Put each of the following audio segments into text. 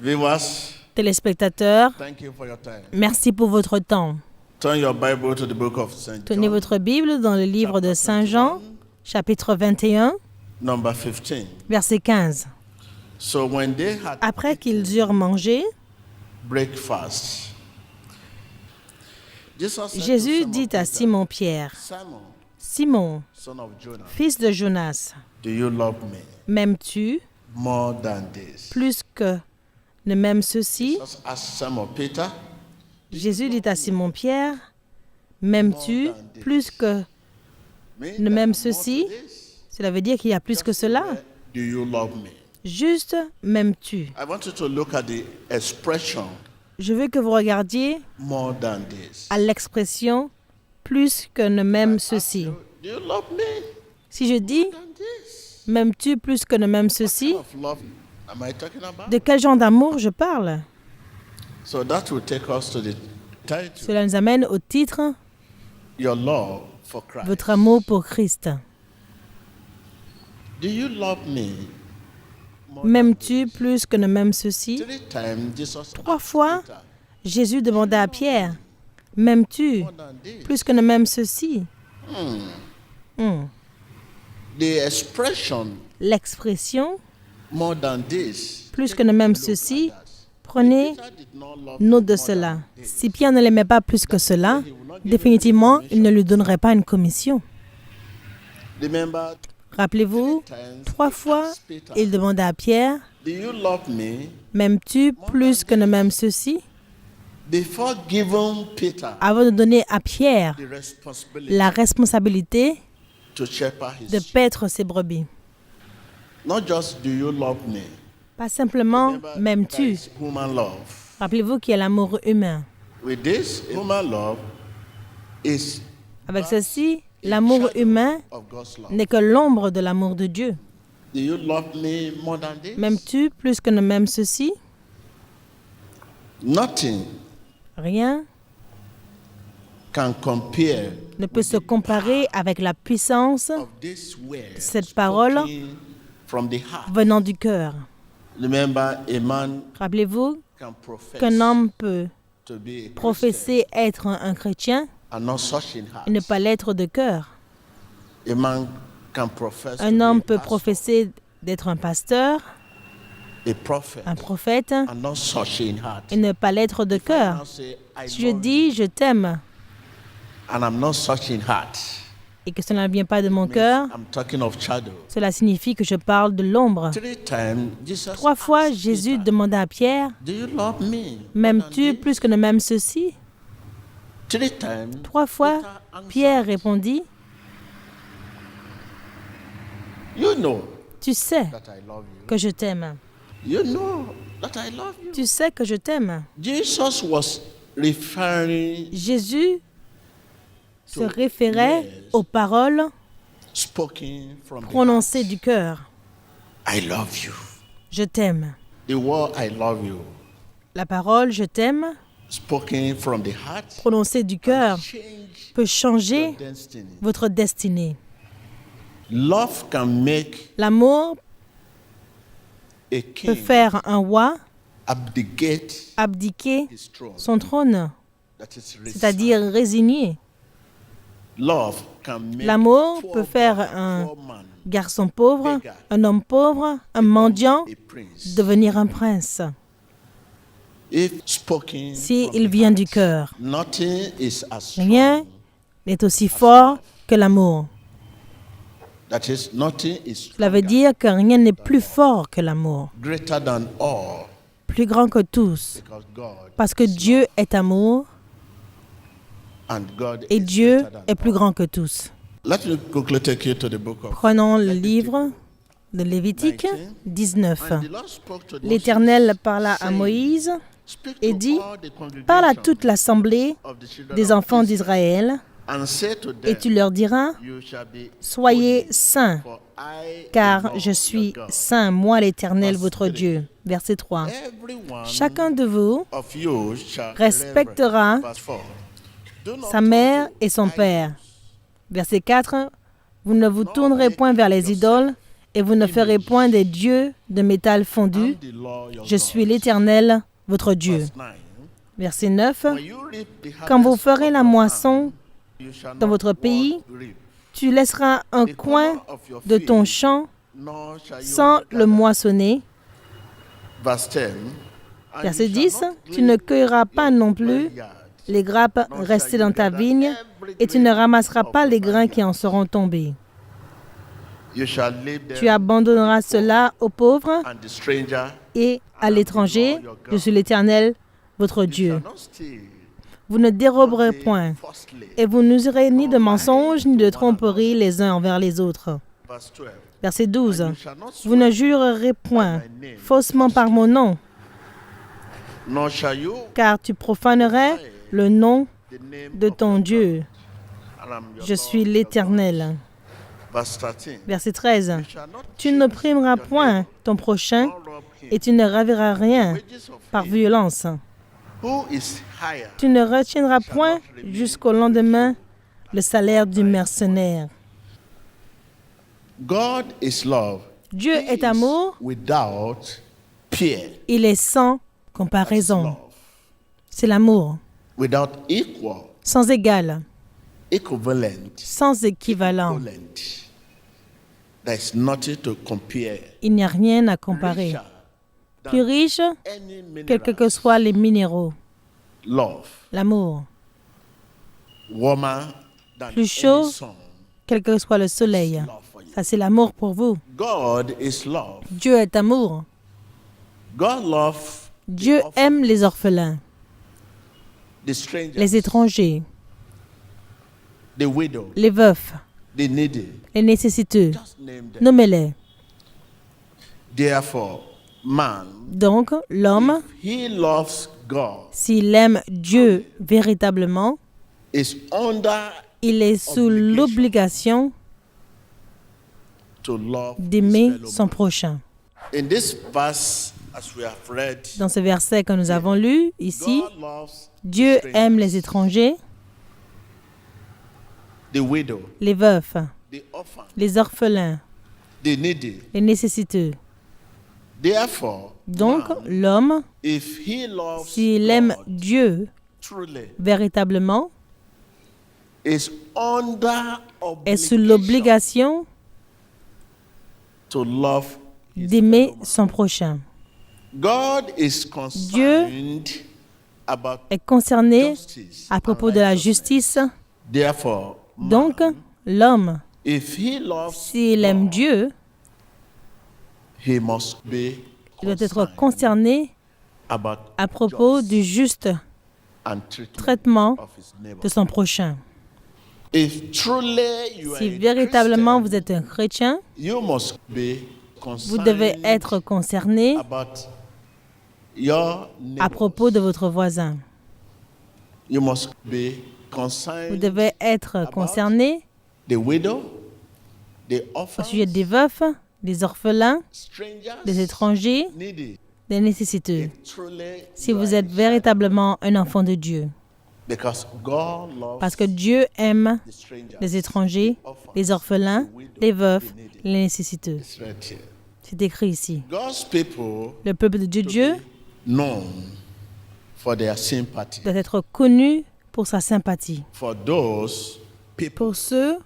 Viewers, Téléspectateurs, thank you for your time. merci pour votre temps. Turn your Bible to the book of St. Tenez John, votre Bible dans le livre de Saint Jean, chapitre 21, number 15. verset 15. So when they had Après qu'ils eurent mangé, breakfast, Jesus said to Jésus Simon dit à Peter, Simon-Pierre, Simon, Simon, son of Jonah, fils de Jonas, do you love me m'aimes-tu more than this? plus que ne m'aime ceci? Jesus asked Simon Peter, Jésus dit à Simon-Pierre, m'aimes-tu plus que me ne that m'aime more ceci? to this? Cela veut dire qu'il y a plus que cela. Do you love me? Juste m'aimes-tu? I want you to look at the expression Je veux que vous regardiez more than this. à l'expression plus que ne m'aime ceci. Do you love me Si je dis than this? m'aimes-tu plus que ne m'aime What kind ceci, of love am I talking about? de quel genre d'amour je parle? So that will take us to the title, Cela nous amène au titre Your Love for Christ. Votre amour pour Christ. Do you love me? More M'aimes-tu plus que ne m'aime ceci? than this? 3 times Jesus 3 asked fois, Peter, Jésus demanda à Pierre, m'aimes-tu more than this? plus que ne m'aime ceci? The expression L'expression more than this. plus que ne m'aime ceci, prenez Peter did not love note de more cela. than this. Si Pierre ne l'aimait pas plus que cela, définitivement, il ne lui donnerait pas une commission. Remember, Rappelez-vous, 3 fois, il demanda à Pierre, do you love me? m'aimes-tu plus que ne m'aime ceci? Before giving Peter Avant de donner à Pierre the responsibility la responsabilité to shepherd his de sheep. paître ses brebis. Not just do you love me. Pas simplement, Remember, there m'aimes-tu? is human love. Rappelez-vous qu'il y a l'amour humain. With this, human love is Avec ceci, a l'amour shadow humain of God's love. n'est que l'ombre de l'amour de Dieu. Do you love me more than this? M'aimes-tu plus que ne m'aime ceci? Nothing Rien can compare ne peut se comparer avec la puissance of this word cette parole spoken from the heart. venant du cœur. Remember, a man Rappelez-vous can profess qu'un homme peut to be a Christian professer être un chrétien and not such in heart. et ne pas l'être de cœur. A man can profess to Un be homme a peut pastor, professer d'être un pasteur, a prophet, un prophète, and not such in heart. et ne pas l'être de If I cœur. now say, I Si je love dis je t'aime you, and I'm not such in heart, et que cela ne vient pas de mon means cœur, I'm talking of shadow. cela signifie que je parle de l'ombre. 3 times Jesus 3 fois, asked Jésus Peter, demanda à Pierre, do you love me? m'aimes-tu plus que ne m'aime ceci? 3 times 3 fois, Peter answered, Pierre répondit, You know tu sais that I love you. que je t'aime. You know that I love you. Tu sais que je t'aime. Jesus was referring, Jésus se référait aux paroles spoken from the prononcées heart. du cœur. I love you. Je t'aime. The word I love you, La parole je t'aime, spoken from the heart, prononcée du cœur, change peut changer your destiny. votre destinée. Love can make L'amour a peut king faire un roi abdicate abdiquer his throne. son trône, That is c'est-à-dire résigner. love can make L'amour poor peut boy, faire un poor man garçon pauvre, un homme pauvre, un mendiant, a prince. devenir un prince. If spoken Si from il the vient heart, du cœur, nothing is as strong. rien n'est aussi fort que l'amour. That is, nothing is Cela veut dire que rien n'est plus fort que l'amour, greater than all, plus grand que tous, because God parce que Dieu est amour and God et is Dieu greater than est plus all. grand que tous. Let me quickly take you to the book of Prenons le livre de Lévitique 19. And the Lord spoke to L'Éternel parla à Moïse Speak et to dit, all the congregation parle à toute l'assemblée of the children des of enfants Israel, d'Israël and say to et them, tu leur diras, You shall be soyez holy, saints, for I, the car Lord je your suis God. saint, moi l'Éternel, Verse votre 3. Dieu. Verset 3. Everyone Chacun de vous of you shall respectera reverence. Verse 4. Do not sa mère turn et son to père. idols, Verset 4. Vous ne vous tournerez point vers les idoles et vous ne ferez point des dieux de métal fondu. I'm the Lord your Je God. suis l'Éternel, votre Dieu. Verse 9. Verset 9. When you reap the Quand vous harvest ferez of la your moisson land, you shall dans not votre pays, want reap. tu laisseras un The coin corner of your de ton field, champ nor shall you sans le gather. moissonner. Verse 10. And Verset you shall 10. not Tu ne glean cueilleras pas your non plus vineyard, les grappes nor shall restées you dans ta gather vigne, every et tu ne grain ramasseras of pas the les grains qui vineyard. en seront tombés. You shall leave them Tu abandonneras to the poor cela aux pauvres and the stranger. et à l'étranger. Je suis l'Éternel, votre You Dieu. shall not steal, Vous ne nor déroberez deal point, falsely. et vous n'userez ni de mensonges ni de tromperies les uns envers les autres. Verse 12. Verset 12. And you shall not Vous ne swear, jurerez point faussement par mon nom, nor shall you car tu profanerais le nom the name de of ton your Dieu. God, and I'm your Je Lord, suis your God. l'Éternel. Verse 13. Verset 13. You shall not Tu cheat n'opprimeras your point neighbor, ton prochain, nor rob him. et tu ne raviras rien Wages of par him violence. who is higher Tu ne retiendras point jusqu'au lendemain le salaire du mercenaire. God is love. Dieu He est is amour, without peer. il est sans comparaison. Love. C'est l'amour, Without equal, sans égal, equivalent, sans équivalent. equivalent. There's nothing to compare. Il n'y a rien à comparer. Richer than Plus riche, any quels que minerals. soient les minéraux. Love. L'amour, Warmer than Plus chaud. any sun. quel que soit le soleil. Love for you. Ça, c'est l'amour pour vous. God is love. Dieu est amour. God loves Dieu aime les orphelins, the strangers, les étrangers, the widow, les veufs, the needy. les nécessiteux. Just name them. Nommez-les. Therefore, man, Donc, l'homme, if he loves God, s'il aime Dieu véritablement, is under il est sous l'obligation to love his d'aimer fellow son man. prochain. In this verse, as we have read, Dans ce verset que nous avons lu ici, God loves Dieu the aime les strangers, étrangers, the widow, les veufs, the orphan, les orphelins, the needy. les nécessiteux. Therefore, Donc, man, l'homme, if he loves s'il aime God Dieu truly, véritablement, is under est sous obligation l'obligation to love his d'aimer fellow man. son prochain. God is concerned about Est concerné justice à and propos de la righteousness. justice. Therefore, Donc, man, l'homme, if he loves s'il aime God, Dieu, he must be il doit être concerned concerné about à propos justice du juste and treatment traitement of his neighbor. de son prochain. If truly you are Si a véritablement vous Christian, êtes un chrétien, you must be vous devez concerned être concerné about your à neighbors. propos de votre voisin. You must be Vous concerned devez être concerné the widow, the au orphan, sujet des veufs, des orphelins, strangers, des étrangers, needy. des nécessiteux. If truly Si you vous are êtes a child, véritablement un enfant de Dieu. because God loves Parce que Dieu aime the strangers, les étrangers, the orphans, les orphelins, the widow, les veufs, the needy. les nécessiteux. It's right here. C'est écrit ici. God's people Le peuple de Dieu known for their sympathy. doit être connu pour sa sympathie. For those people Pour ceux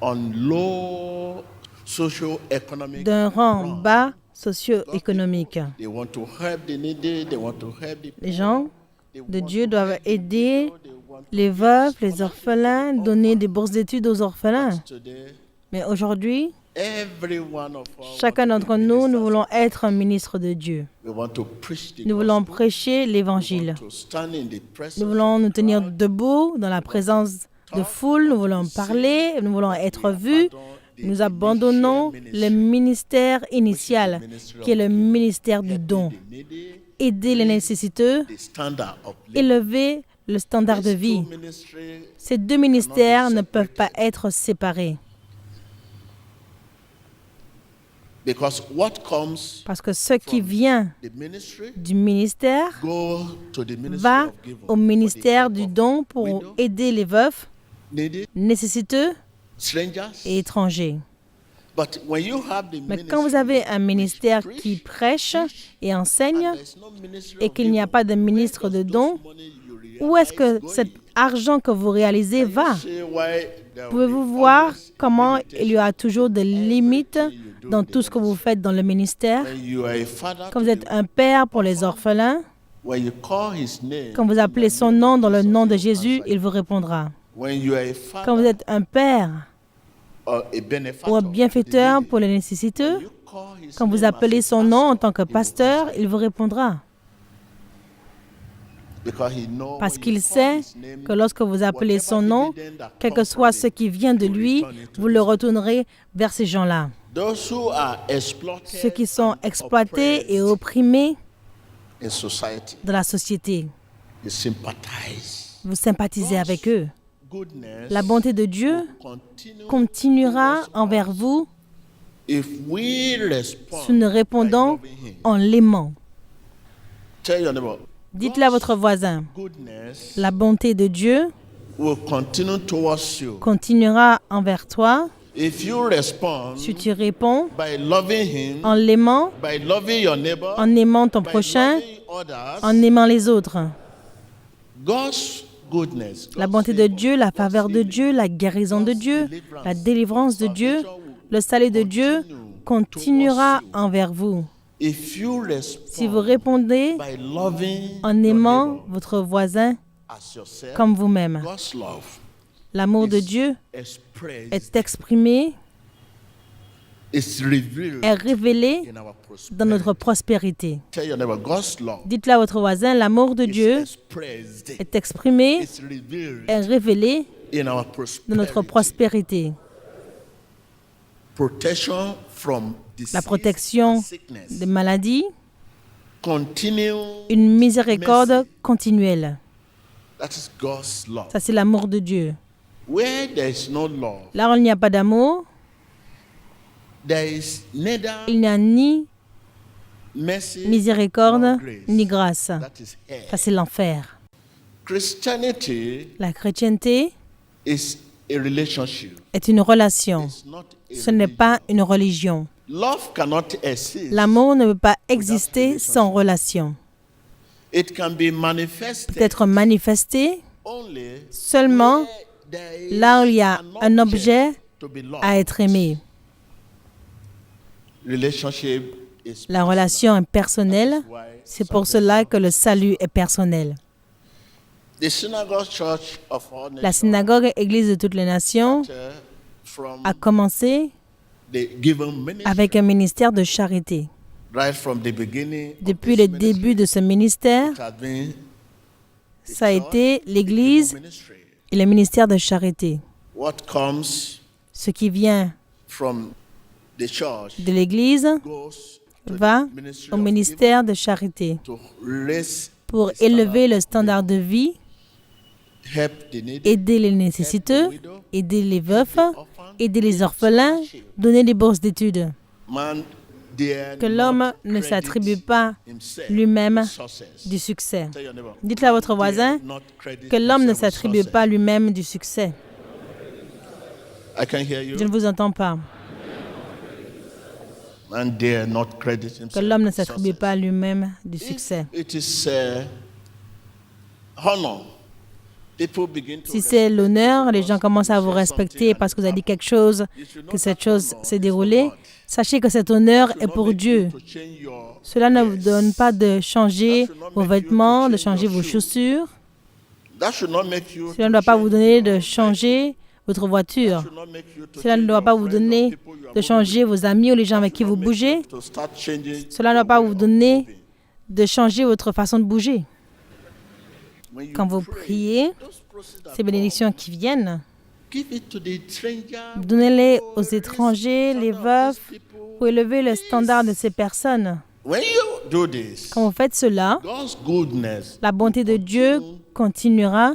on low socio-economic d'un rang ground, bas socio-économique. they want to help the needy, they want to help the Les poor, gens they de want Dieu to doivent help the aider widow, they want to les give veufs, les scholarships orphelins, to the donner orphans. des bourses d'études aux orphelins. Today, Mais aujourd'hui, every one of us chacun want to d'entre be nous, nous ministers. voulons être un ministre de Dieu. We want to preach the Nous voulons gospel. prêcher We l'évangile. want to stand in the presence Nous voulons of nous the tenir crowd. debout dans la présence de foule. Nous voulons parler. Nous voulons être vus. Nous abandonnons le ministère initial, qui est le ministère du don. Aider les nécessiteux, The standard of living. élever le standard de These vie. two ministries, Ces deux ministères ne peuvent pas être séparés. because what comes Parce que ce qui vient the ministry du ministère go to the ministry va of giving au for the ministère help du of don pour aider les veufs, needy, nécessiteux strangers. et étrangers. But when you have the Mais quand vous avez un ministère qui prêche et enseigne there's no ministry et qu'il n'y a pas de ministre de dons, où est-ce que cet argent que vous réalisez va? say why there Pouvez-vous voir comment il y aura toujours des limites dans tout ce que vous faites dans le ministère? when you are a father, Quand vous êtes un père pour les orphelins, when you call his name, quand vous appelez son nom dans le nom de Jésus, il vous répondra. when you are a Quand vous father êtes un père or a ou un benefactor, bienfaiteur pour les nécessiteux, you call his quand vous name appelez as a son nom en pastor, tant que pasteur, il vous répondra. because he knows Parce when qu'il you call sait his name, que lorsque vous appelez son nom, dividend that quel que comes soit from ce it, qui vient de you lui, return it to vous le retournerez vers ces gens-là. those who are exploited Ceux qui sont and exploités et oppressed opprimés in society, dans la société, you sympathize. vous sympathisez avec eux. Goodness La bonté de Dieu continue continuera envers vous if we si respond nous by répondons loving him. en l'aimant. Tell your neighbor, Dites-le à votre voisin. goodness La bonté de Dieu will continue towards you continuera envers toi if you respond si tu réponds by loving him, en l'aimant, by loving your neighbor, en aimant ton by prochain, loving others. en aimant les autres. God's goodness, La God's bonté de favor, Dieu, la God's faveur de healing, Dieu, la guérison de Dieu, la délivrance de Dieu, le salut de Dieu continuera envers vous. if you Si vous respond répondez by loving en your aimant neighbor votre voisin as yourself, comme vous-même. God's love L'amour de Dieu expressed, est exprimé, is revealed est révélé in our dans notre prospérité. Tell your neighbor, God's love Dites-le à votre voisin, l'amour de is Dieu expressed, est exprimé, is revealed est révélé in our dans notre prosperity. prospérité. Protection from disease La protection and sickness. des maladies, Continue. une miséricorde mercy. continuelle. That is God's love. Ça, c'est l'amour de Dieu. Where there is no love, Là où il n'y a pas d'amour, there is neither il n'y a ni mercy miséricorde nor grace. ni grâce. That is hell. Ça, c'est l'enfer. Christianity La chrétienté is a relationship. est une relation. It's not a Ce n'est religion. pas une religion. Love cannot exist. L'amour ne peut pas exister sans relation. It can be manifested Peut être manifesté only seulement where there is là où il y a an un objet to be loved. à être aimé. Relationship is La relation est personnelle. why C'est pour cela que le salut est personnel. the synagogue church of all La nations synagogue Église de toutes les nations from a commencé the given ministry avec un ministère de charité. right from the beginning of Depuis this le début de ce ministère, it has been ça a été l'Église ministry. et le ministère de charité. What comes Ce qui vient from the church de l'Église goes to va the ministry au of ministère de charité giving to raise pour the élever standard le standard de vie, help the needy, aider les nécessiteux, aider les veufs, aider les orphelins, donner des bourses d'études. man dare Que l'homme not ne credit s'attribue pas himself lui-même success. du succès. Tell your neighbor, Dites-le à votre voisin dare not credit que l'homme ne himself with s'attribue success. pas lui-même du succès. I can hear you. Je ne vous entends pas. Man dare not credit himself Que l'homme ne with s'attribue success. pas lui-même du If succès. it is honor, people begin to Si c'est l'honneur, les gens commencent à vous respecter parce que vous avez dit quelque chose, que cette chose s'est déroulée. Sachez que cet honneur est pour Dieu. Cela ne vous donne pas de changer vos vêtements, de changer vos chaussures. Cela ne doit pas vous donner de changer votre voiture. Cela ne doit pas vous donner de changer vos amis ou les gens avec qui vous bougez. Cela ne doit pas vous donner de changer votre façon de bouger. Quand vous priez, ces bénédictions qui viennent, donnez-les aux étrangers, les veufs, pour élever le standard de ces personnes. Quand vous faites cela, la bonté de Dieu continuera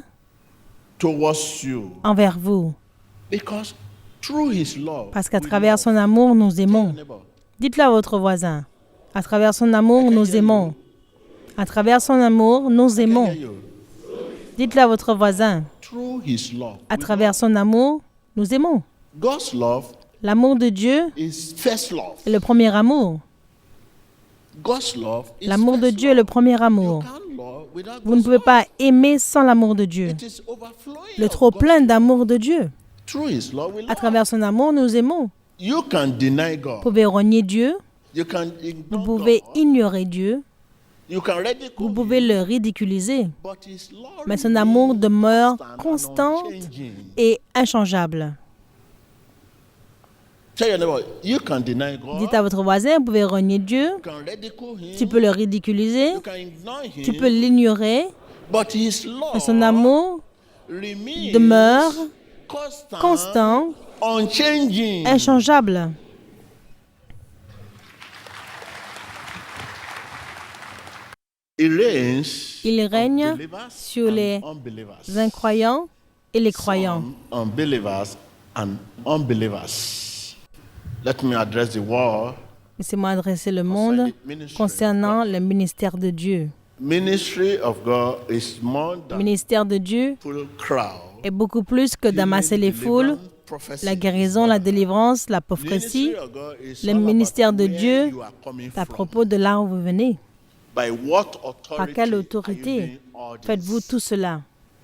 envers vous. Parce qu'à travers son amour, nous aimons. Dites-le à votre voisin. À travers son amour, nous aimons. À travers son amour, nous aimons. Dites-le à votre voisin. À travers son amour, nous aimons. L'amour de Dieu is first love. est le premier amour. God's love is L'amour de first Dieu est le love. premier You amour. can't love without Vous ne God's pouvez love. pas aimer sans l'amour de Dieu. It is overflowing Le of trop God's plein love. d'amour de Dieu. Through his love, we À love. travers son amour, nous aimons. You can deny Vous God. pouvez renier Dieu. You can Vous ignore pouvez God. ignorer Dieu. You can Vous ridicule pouvez him. le ridiculiser. But his love Mais son amour remains demeure constant constant and unchanging. et inchangeable. Tell your neighbor, you can deny God. Dites à votre voisin, vous pouvez renier Dieu. You can ridicule him. Tu peux le ridiculiser. You can ignore him. Tu peux l'ignorer. But his Mais son love amour remains demeure constant, constant, unchanging. inchangeable. Il règne sur les incroyants et les croyants. Unbelievers and unbelievers. Let me address the world. Laissez-moi adresser le monde concernant le ministère de Dieu. Ministry of God is more Le than ministère de Dieu full crowd. est beaucoup plus que d'amasser les foules, la guérison, la délivrance, la prophétie. Le ministère de Dieu est à propos de là où vous venez. Par quelle autorité faites-vous tout cela?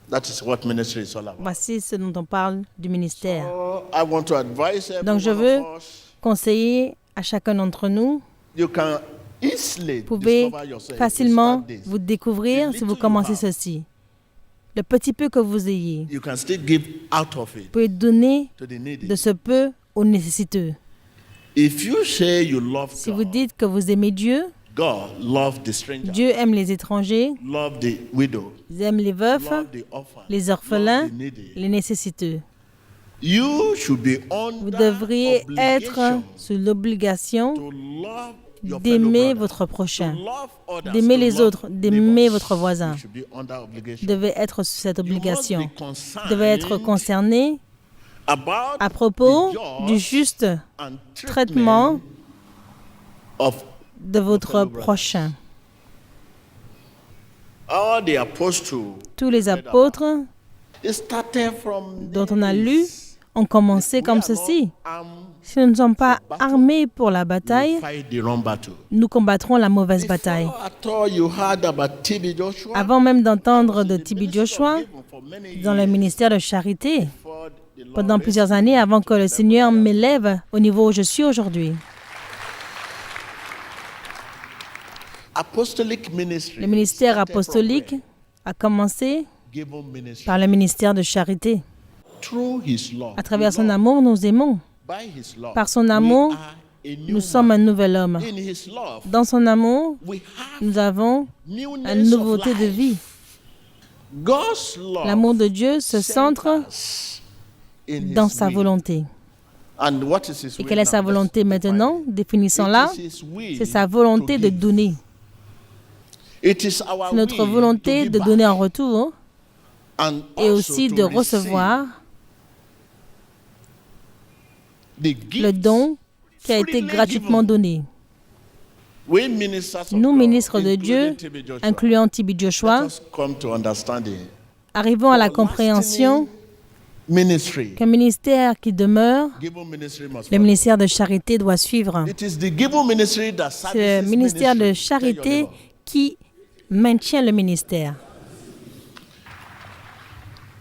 That is what ministry is all about. Voici ce dont on parle du ministère. So, I want to advise every Donc je one veux of us, conseiller à chacun d'entre nous, you can easily vous pouvez discover yourself if you facilement start this. vous découvrir si vous commencez ceci. Le petit peu que vous ayez, You can still give out of it vous pouvez donner to the needy. de ce peu aux nécessiteux. If you say you love Si God, vous dites que vous aimez Dieu, God love the stranger, Dieu aime les étrangers, love the widow, il aime les veufs, love the orphan, les orphelins, love the needy. les nécessiteux. You should be Vous under devriez être obligation sous l'obligation to love your fellow d'aimer brother, votre prochain, to love others, d'aimer to les love autres, d'aimer neighbors. votre voisin. You should be under obligation. Vous devez être sous cette You must obligation. be concerned Vous devez être concerné about à propos the du just juste and traitement of de votre prochain. all the apostles. Tous les apôtres It started from dont on a lu this. ont commencé We comme are not ceci. armed Si nous ne sommes pas armés pour la to bataille, fight the wrong battle. nous combattrons la mauvaise bataille. Before at all you heard about TB Joshua, Avant même d'entendre de T.B. ministry of Joshua, giving for many dans le years ministère de charité, before the Lord pendant raised plusieurs années avant que le Seigneur m'élève au niveau où je suis aujourd'hui. apostolic ministry. Le ministère started from apostolique where? a commencé Given ministry. par le ministère de charité. Through his love. À travers we son love. amour, nous aimons. By his love. Par son we amour, are a new nous sommes un man. nouvel homme. In his love, Dans son amour, we have nous avons newness une nouveauté of de life. vie. God's love L'amour de Dieu se centre centers in his dans sa will. volonté. And what is his Et will quelle est now? sa volonté Let's maintenant? define it. Définissons-la. It is his will C'est sa to volonté de give. donner. It is our C'est notre will volonté to give de back. donner en retour And et also aussi to de receive recevoir the gift le don qui a été freely gratuitement given. donné. We ministers of Nous, God, ministres de including Dieu, T.B. Joshua, incluant T.B. let Joshua, us come to understanding. arrivons à la compréhension Ministry. qu'un ministère qui demeure, Given ministry must le follow. ministère de charité doit suivre. It is the given ministry that C'est services le ministère de ministry. Tell your charité neighbor. qui maintient le ministère.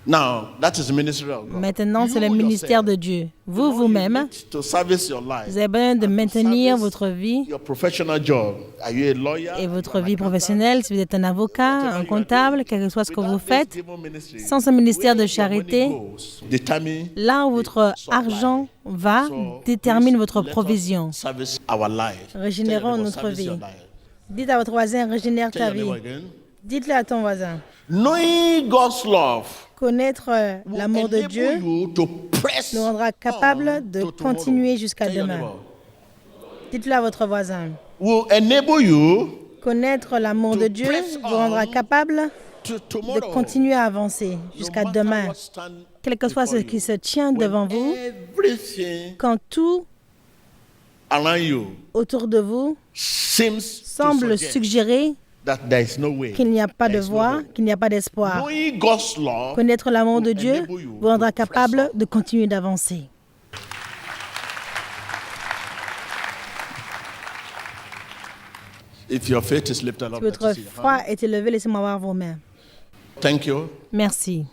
Now, that is the ministry of God. Maintenant, c'est le You ministère de yourself, Dieu. the Vous, more you vous-même, need to service your life, vous avez besoin de and to maintenir service votre vie your professional job. Are you a lawyer? et Are votre you an vie accountant? professionnelle, si vous êtes un avocat, Whatever un you are comptable, doing, quel que soit ce que without vous this faites, given ministry, sans ce ministère de where your money charité, goes determine là où the votre supply. argent va So, détermine please, votre let us provision. service our life. Régénérons Tell your neighbor, notre service vie. your life. Dites à votre voisin, régénère Tell ta your vie. neighbor again. Dites-le à ton voisin. Knowing God's love Connaître will l'amour de enable Dieu you to press nous rendra capables de on to tomorrow. continuer jusqu'à Tell your demain. neighbor. Dites-le à votre voisin. Will enable you Connaître l'amour de Dieu vous rendra capable to de tomorrow. continuer à avancer jusqu'à No matter demain. what stand Quel que soit ce before qui you. se tient When devant vous, everything quand tout around you autour de vous seems semble to suggest suggérer that there is no way. qu'il n'y a pas de There is no voie, hope. qu'il n'y a pas d'espoir. Knowing God's love Connaître l'amour de will Dieu enable you vous rendra to press capable on. de continuer d'avancer. If your faith is lifted Si up, let votre us see your foi hand. est élevée, laissez-moi voir vos mains. Thank you. Merci.